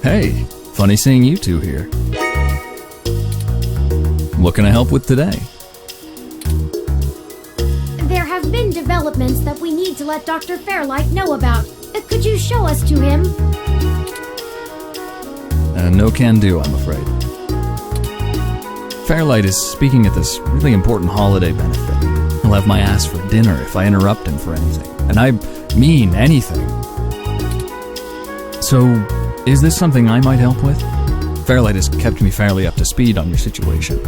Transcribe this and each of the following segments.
Hey, funny seeing you two here. What can I help with today? There have been developments that we need to let Dr. Fairlight know about. Could you show us to him? No can do, I'm afraid. Fairlight is speaking at this really important holiday benefit. He'll have my ass for dinner if I interrupt him for anything. And I mean anything. So, is this something I might help with? Fairlight has kept me fairly up to speed on your situation.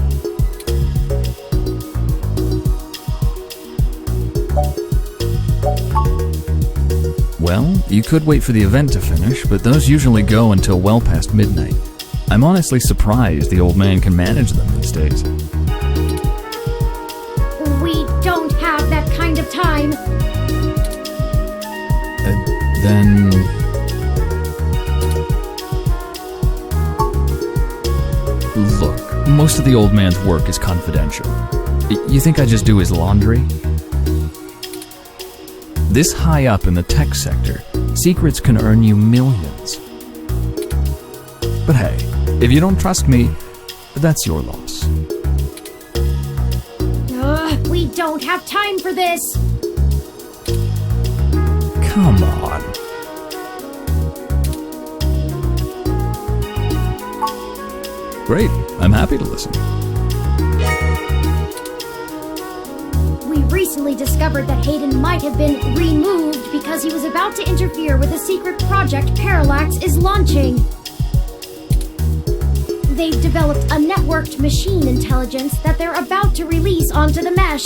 Well, you could wait for the event to finish, but those usually go until well past midnight. I'm honestly surprised the old man can manage them these days. We don't have that kind of time. Then... Look, most of the old man's work is confidential. You think I just do his laundry? This high up in the tech sector, secrets can earn you millions. But hey, if you don't trust me, that's your loss. We don't have time for this. Come on. Great, I'm happy to listen. We recently discovered that Hayden might have been removed because he was about to interfere with a secret project Parallax is launching. They've developed a networked machine intelligence that they're about to release onto the mesh.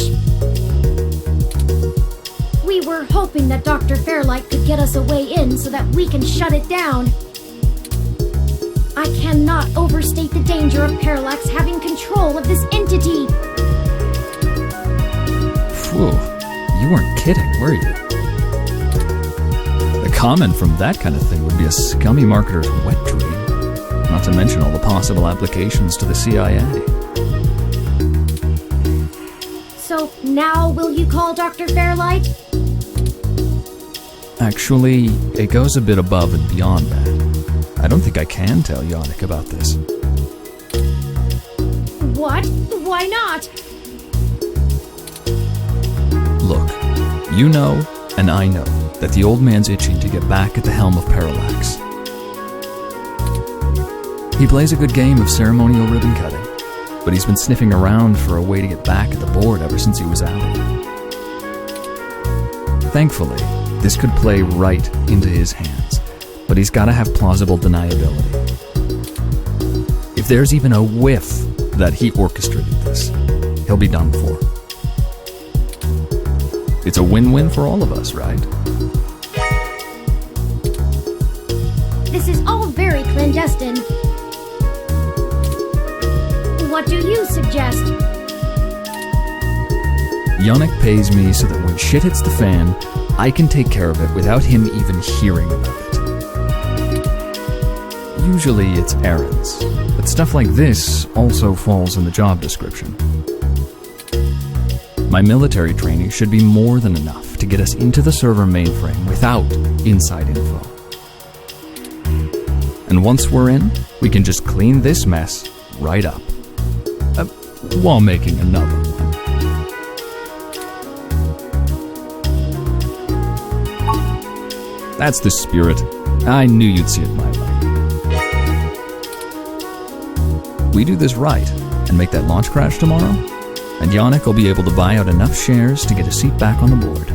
We were hoping that Dr. Fairlight could get us a way in so that we can shut it down. I cannot overstate the danger of Parallax having control of this entity. Phew, you weren't kidding, were you? A comment from that kind of thing would be a scummy marketer's wet dream. Not to mention all the possible applications to the CIA. So now will you call Dr. Fairlight? Actually, it goes a bit above and beyond that. I don't think I can tell Yannick about this. What? Why not? Look, you know, and I know, that the old man's itching to get back at the helm of Parallax. He plays a good game of ceremonial ribbon cutting, but he's been sniffing around for a way to get back at the board ever since he was outed. Thankfully, this could play right into his hands, but he's gotta have plausible deniability. If there's even a whiff that he orchestrated this, he'll be done for. It's a win-win for all of us, right? This is all very clandestine. What do you suggest? Yannick pays me so that when shit hits the fan, I can take care of it without him even hearing about it. Usually it's errands, but stuff like this also falls in the job description. My military training should be more than enough to get us into the server mainframe without inside info. And once we're in, we can just clean this mess right up. While making another one. That's the spirit. I knew you'd see it my way. We do this right and make that launch crash tomorrow, and Yannick will be able to buy out enough shares to get a seat back on the board.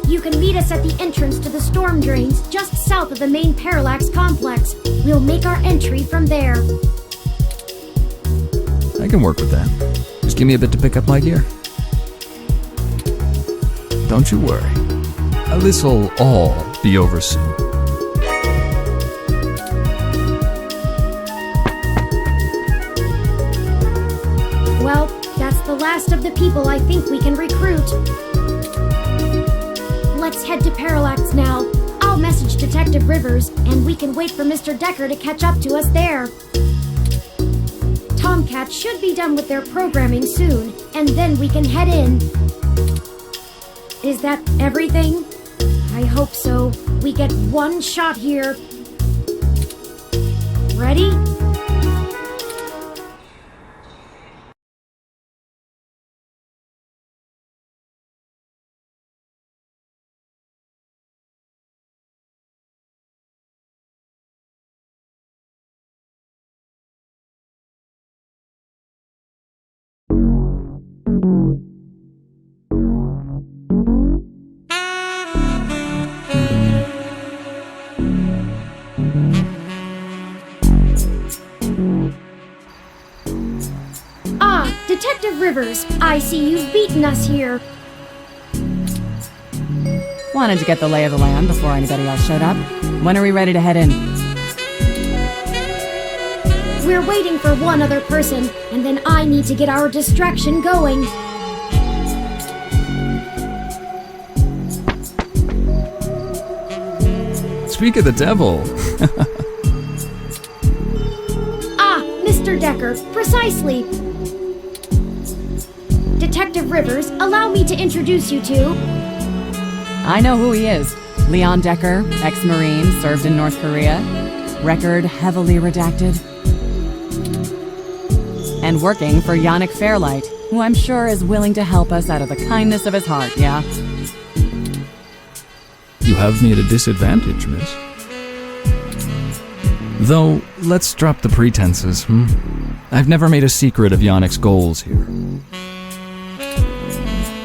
You can meet us at the entrance to the storm drains just south of the main Parallax complex. We'll make our entry from there. I can work with that. Just give me a bit to pick up my gear. Don't you worry. This'll all be over soon. Well, that's the last of the people I think we can recruit. Let's head to Parallax now. I'll message Detective Rivers, and we can wait for Mr. Decker to catch up to us there. Tomcat should be done with their programming soon, and then we can head in. Is that everything? I hope so. We get one shot here. Ready? Detective Rivers, I see you've beaten us here. Wanted to get the lay of the land before anybody else showed up. When are we ready to head in? We're waiting for one other person, and then I need to get our distraction going. Speak of the devil. Mr. Decker, precisely. Detective Rivers, allow me to introduce you to... I know who he is. Leon Decker, ex-Marine, served in North Korea. Record heavily redacted. And working for Yannick Fairlight, who I'm sure is willing to help us out of the kindness of his heart, yeah? You have me at a disadvantage, miss. Though, let's drop the pretenses, I've never made a secret of Yannick's goals here.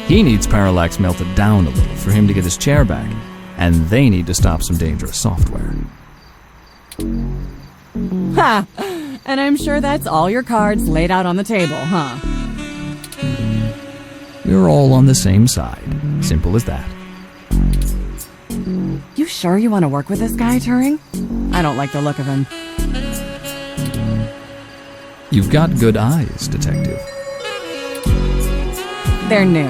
He needs parallax melted down a little for him to get his chair back, and they need to stop some dangerous software. Ha! And I'm sure that's all your cards laid out on the table, huh? We're all on the same side. Simple as that. You sure you want to work with this guy, Turing? I don't like the look of him. You've got good eyes, Detective. They're new.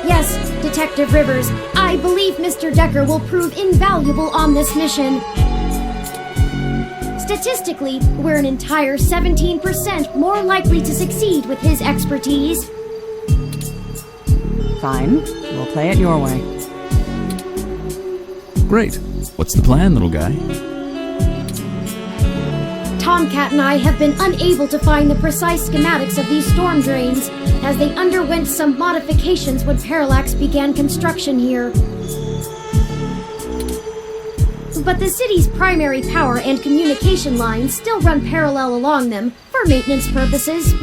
Yes, Detective Rivers, I believe Mr. Decker will prove invaluable on this mission. Statistically, we're an entire 17% more likely to succeed with his expertise. Fine. We'll play it your way. Great. What's the plan, little guy? Tomcat and I have been unable to find the precise schematics of these storm drains, as they underwent some modifications when Parallax began construction here. But the city's primary power and communication lines still run parallel along them for maintenance purposes.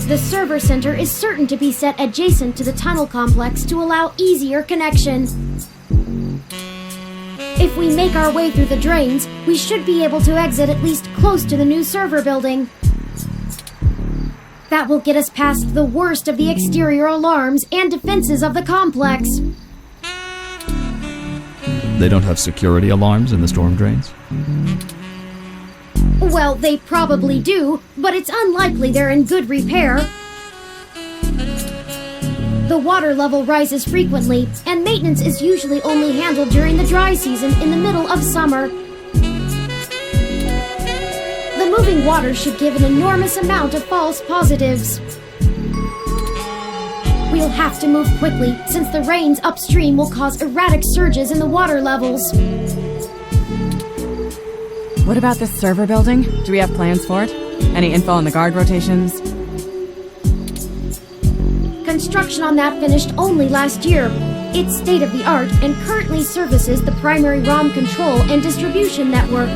The server center is certain to be set adjacent to the tunnel complex to allow easier connection. If we make our way through the drains, we should be able to exit at least close to the new server building. That will get us past the worst of the exterior alarms and defenses of the complex. They don't have security alarms in the storm drains? Well, they probably do, but it's unlikely they're in good repair. The water level rises frequently, and maintenance is usually only handled during the dry season in the middle of summer. The moving water should give an enormous amount of false positives. We'll have to move quickly, since the rains upstream will cause erratic surges in the water levels. What about this server building? Do we have plans for it? Any info on the guard rotations? Construction on that finished only last year. It's state-of-the-art and currently services the primary ROM control and distribution network.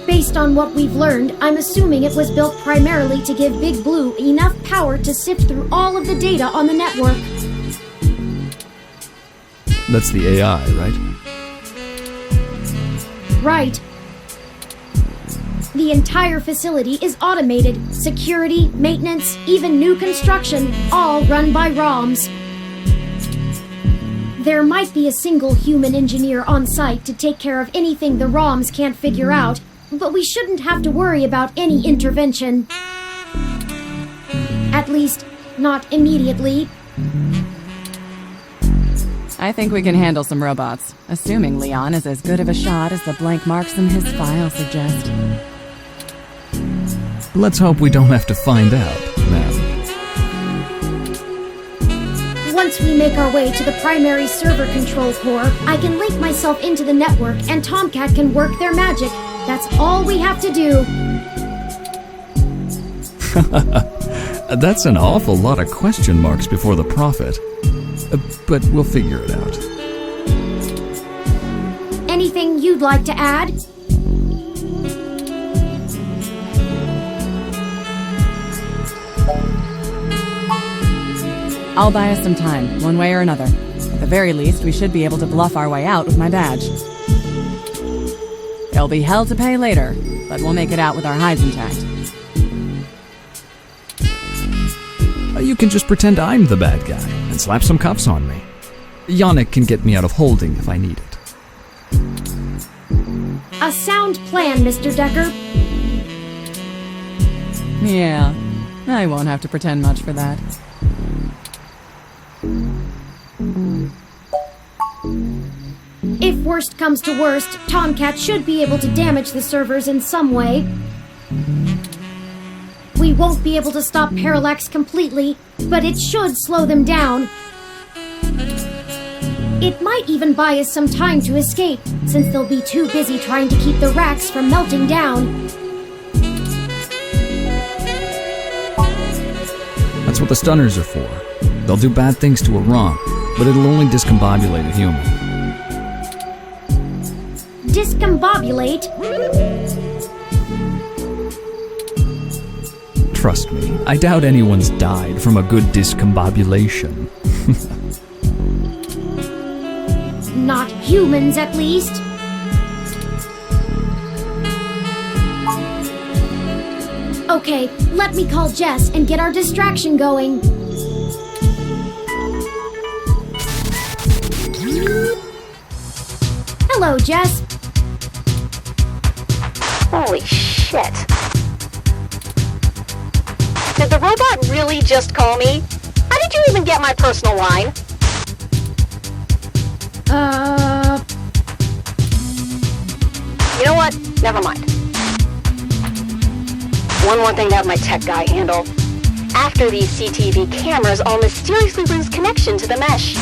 Based on what we've learned, I'm assuming it was built primarily to give Big Blue enough power to sift through all of the data on the network. That's the AI, right? Right. The entire facility is automated. Security, maintenance, even new construction, all run by ROMs. There might be a single human engineer on site to take care of anything the ROMs can't figure out, but we shouldn't have to worry about any intervention. At least, not immediately. I think we can handle some robots, assuming Leon is as good of a shot as the blank marks in his file suggest. Let's hope we don't have to find out, ma'am. Once we make our way to the primary server control core, I can link myself into the network and Tomcat can work their magic. That's all we have to do. That's an awful lot of question marks before the prophet. But we'll figure it out. Anything you'd like to add? I'll buy us some time, one way or another. At the very least, we should be able to bluff our way out with my badge. There'll be hell to pay later, but we'll make it out with our hides intact. You can just pretend I'm the bad guy and slap some cuffs on me. Yannick can get me out of holding if I need it. A sound plan, Mr. Decker. Yeah, I won't have to pretend much for that. If worst comes to worst, Tomcat should be able to damage the servers in some way. We won't be able to stop Parallax completely, but it should slow them down. It might even buy us some time to escape, since they'll be too busy trying to keep the racks from melting down. That's what the stunners are for. They'll do bad things to a ROM, but it'll only discombobulate a human. Discombobulate? Trust me, I doubt anyone's died from a good discombobulation. Not humans, at least. Okay, let me call Jess and get our distraction going. Hello, Jess. Holy shit. Did the robot really just call me? How did you even get my personal line? You know what? Never mind. One more thing to have my tech guy handle. After these CTV cameras, I'll mysteriously lose connection to the mesh.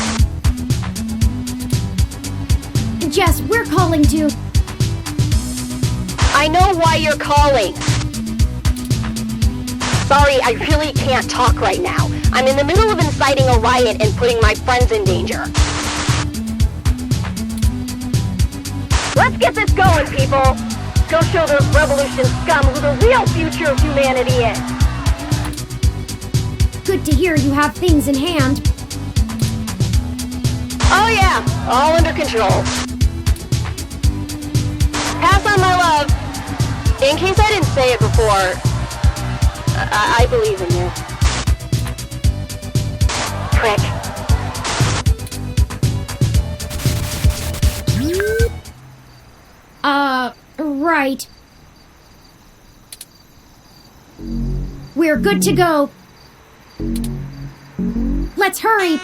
Jess, we're calling to... I know why you're calling. Sorry, I really can't talk right now. I'm in the middle of inciting a riot and putting my friends in danger. Let's get this going, people! Go show those revolution scum who the real future of humanity is. Good to hear you have things in hand. Oh yeah, all under control. Pass on my love. In case I didn't say it before, I believe in you. Prick. Right. We're good to go. Let's hurry.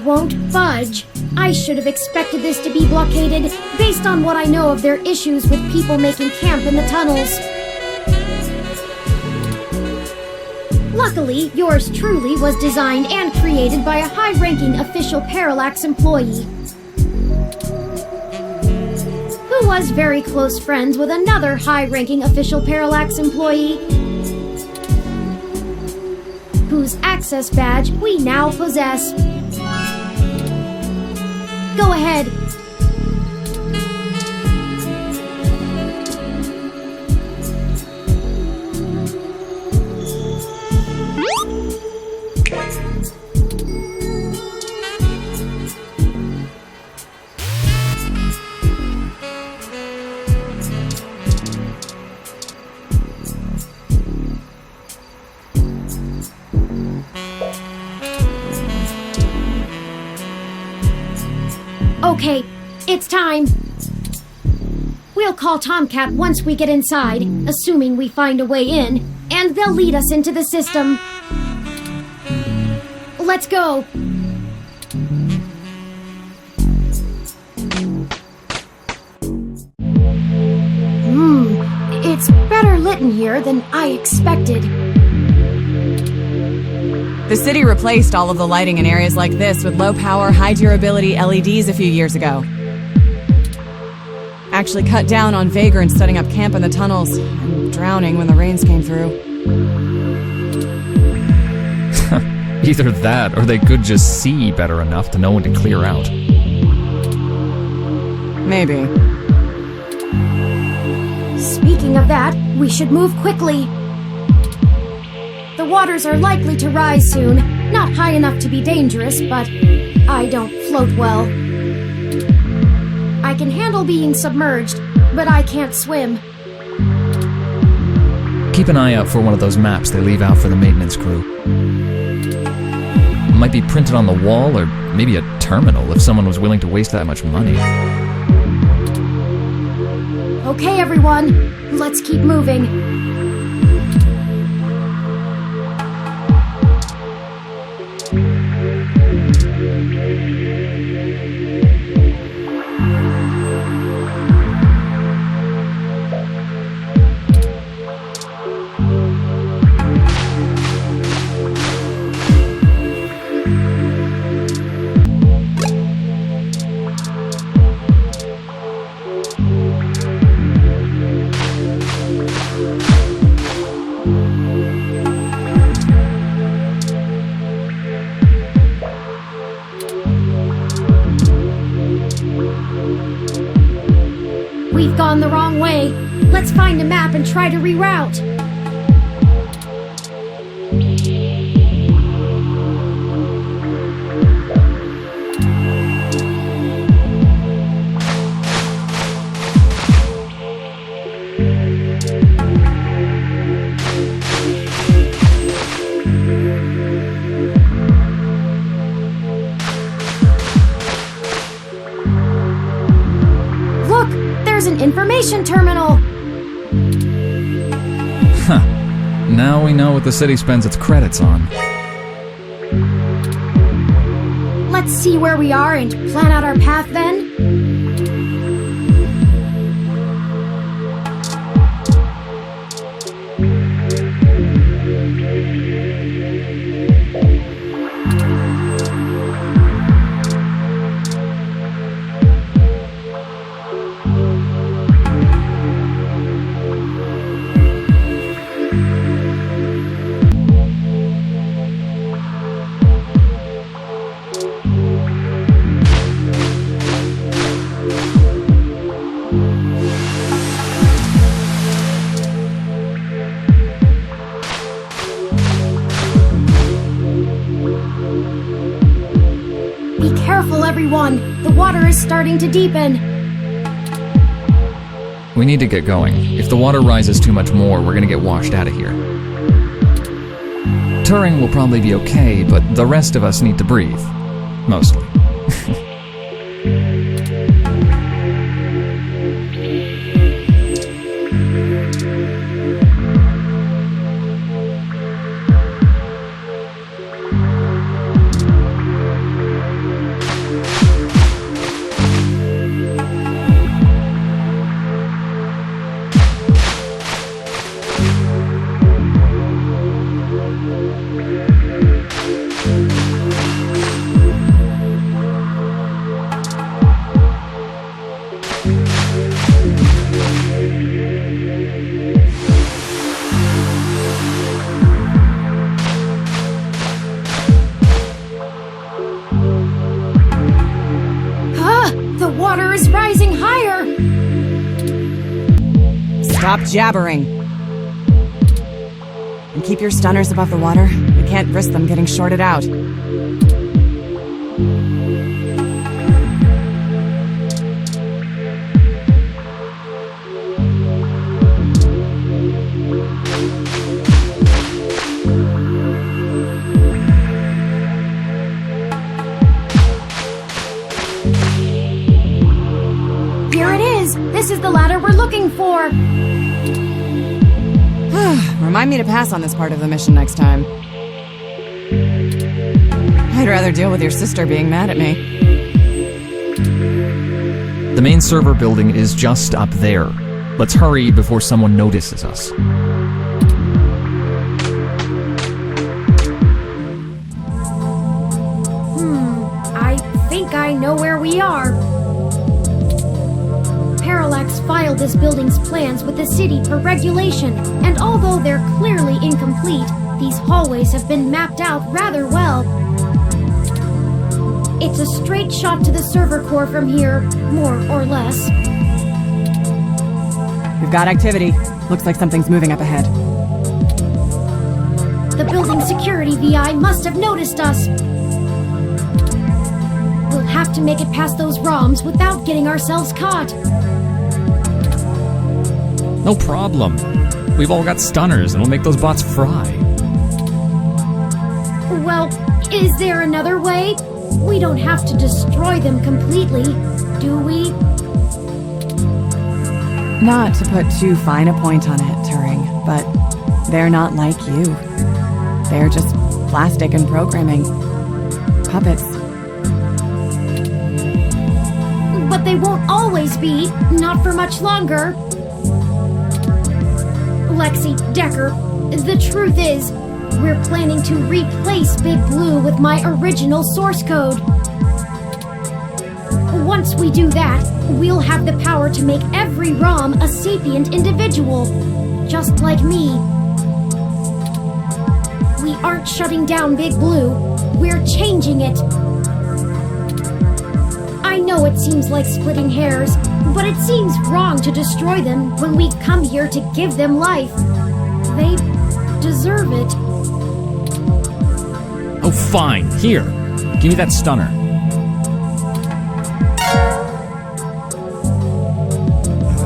Won't budge. I should have expected this to be blockaded based on what I know of their issues with people making camp in the tunnels. Luckily, yours truly was designed and created by a high-ranking official Parallax employee who was very close friends with another high-ranking official Parallax employee whose access badge we now possess. Go ahead. Okay, it's time. We'll call Tomcat once we get inside, assuming we find a way in, and they'll lead us into the system. Let's go. getting here than I expected. The city replaced all of the lighting in areas like this with low-power, high-durability LEDs a few years ago. Actually cut down on vagrants setting up camp in the tunnels and drowning when the rains came through. Either that, or they could just see better enough to know when to clear out. Maybe. Speaking of that, we should move quickly. The waters are likely to rise soon. Not high enough to be dangerous, but I don't float well. I can handle being submerged, but I can't swim. Keep an eye out for one of those maps they leave out for the maintenance crew. Might be printed on the wall, or maybe a terminal if someone was willing to waste that much money. Okay, everyone, let's keep moving. We've gone the wrong way. Let's find a map and try to reroute. There's an information terminal! Huh. Now we know what the city spends its credits on. Let's see where we are and plan out our path then. Be careful, everyone! The water is starting to deepen! We need to get going. If the water rises too much more, we're gonna get washed out of here. Turing will probably be okay, but the rest of us need to breathe. Mostly. The water is rising higher! Stop jabbering. And keep your stunners above the water. We can't risk them getting shorted out. Here it is! This is the ladder we're looking for! Remind me to pass on this part of the mission next time. I'd rather deal with your sister being mad at me. The main server building is just up there. Let's hurry before someone notices us. know where we are. Parallax filed this building's plans with the city for regulation, and although they're clearly incomplete, these hallways have been mapped out rather well. It's a straight shot to the server core from here, more or less. We've got activity. Looks like something's moving up ahead. The building security VI must have noticed us. We'll have to make it past those ROMs without getting ourselves caught. No problem. We've all got stunners and we'll make those bots fry. Well, is there another way? We don't have to destroy them completely, do we? Not to put too fine a point on it, Turing, but they're not like you. They're just plastic and programming. Puppets. But they won't always be, not for much longer. Lexi, Decker, the truth is, we're planning to replace Big Blue with my original source code. Once we do that, we'll have the power to make every ROM a sapient individual, just like me. We aren't shutting down Big Blue, we're changing it. I know it seems like splitting hairs, but it seems wrong to destroy them when we come here to give them life. They deserve it. Oh, fine. Here. Give me that stunner.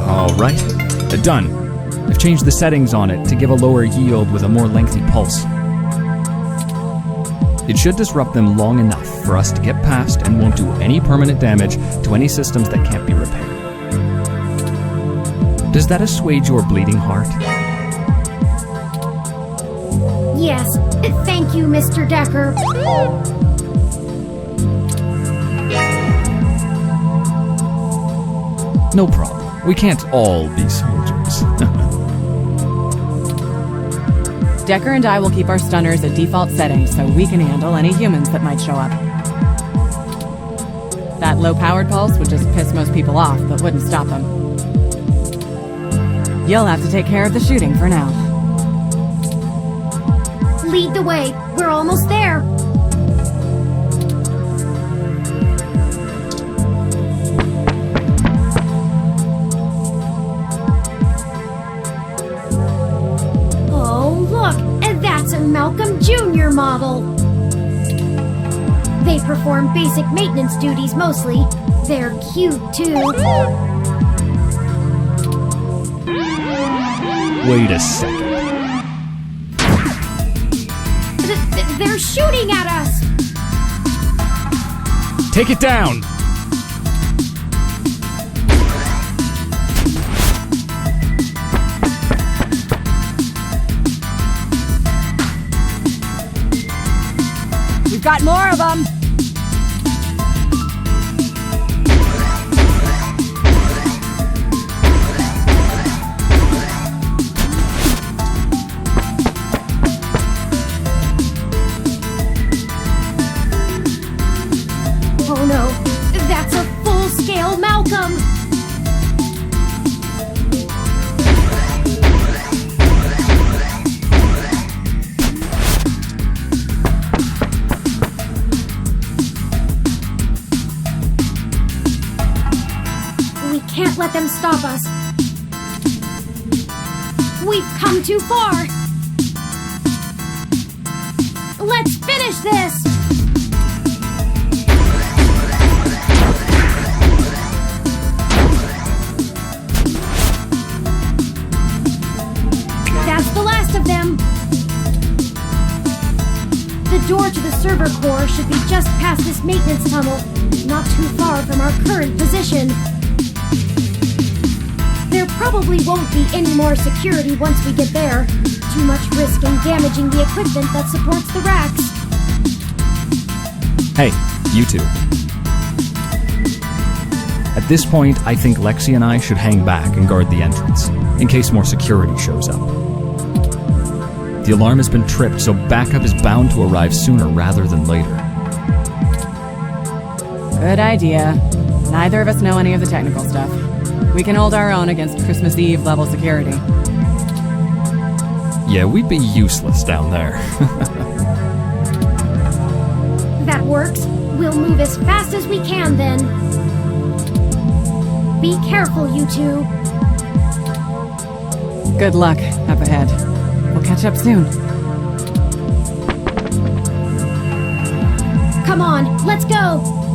All right. Done. I've changed the settings on it to give a lower yield with a more lengthy pulse. It should disrupt them long enough for us to get past and won't do any permanent damage to any systems that can't be repaired. Does that assuage your bleeding heart? Yes, thank you, Mr. Decker. No problem. We can't all be soldiers. Decker and I will keep our stunners at default settings so we can handle any humans that might show up. That low-powered pulse would just piss most people off, but wouldn't stop them. You'll have to take care of the shooting for now. Lead the way. We're almost there. Oh, look! And that's a Malcolm Jr. model. They perform basic maintenance duties mostly. They're cute, too. Wait a second. They're shooting at us! Take it down! We've got more of them! Oh no, that's a full-scale Malcolm! We can't let them stop us. We've come too far! Let's finish this! That's the last of them! The door to the server core should be just past this maintenance tunnel, not too far from our current position. There probably won't be any more security once we get there. Too much risk in damaging the equipment that supports the racks. Hey, you two. At this point, I think Lexi and I should hang back and guard the entrance, in case more security shows up. The alarm has been tripped, so backup is bound to arrive sooner rather than later. Good idea. Neither of us know any of the technical stuff. We can hold our own against Christmas Eve level security. Yeah, we'd be useless down there. That works. We'll move as fast as we can then. Be careful, you two. Good luck up ahead. We'll catch up soon. Come on, let's go!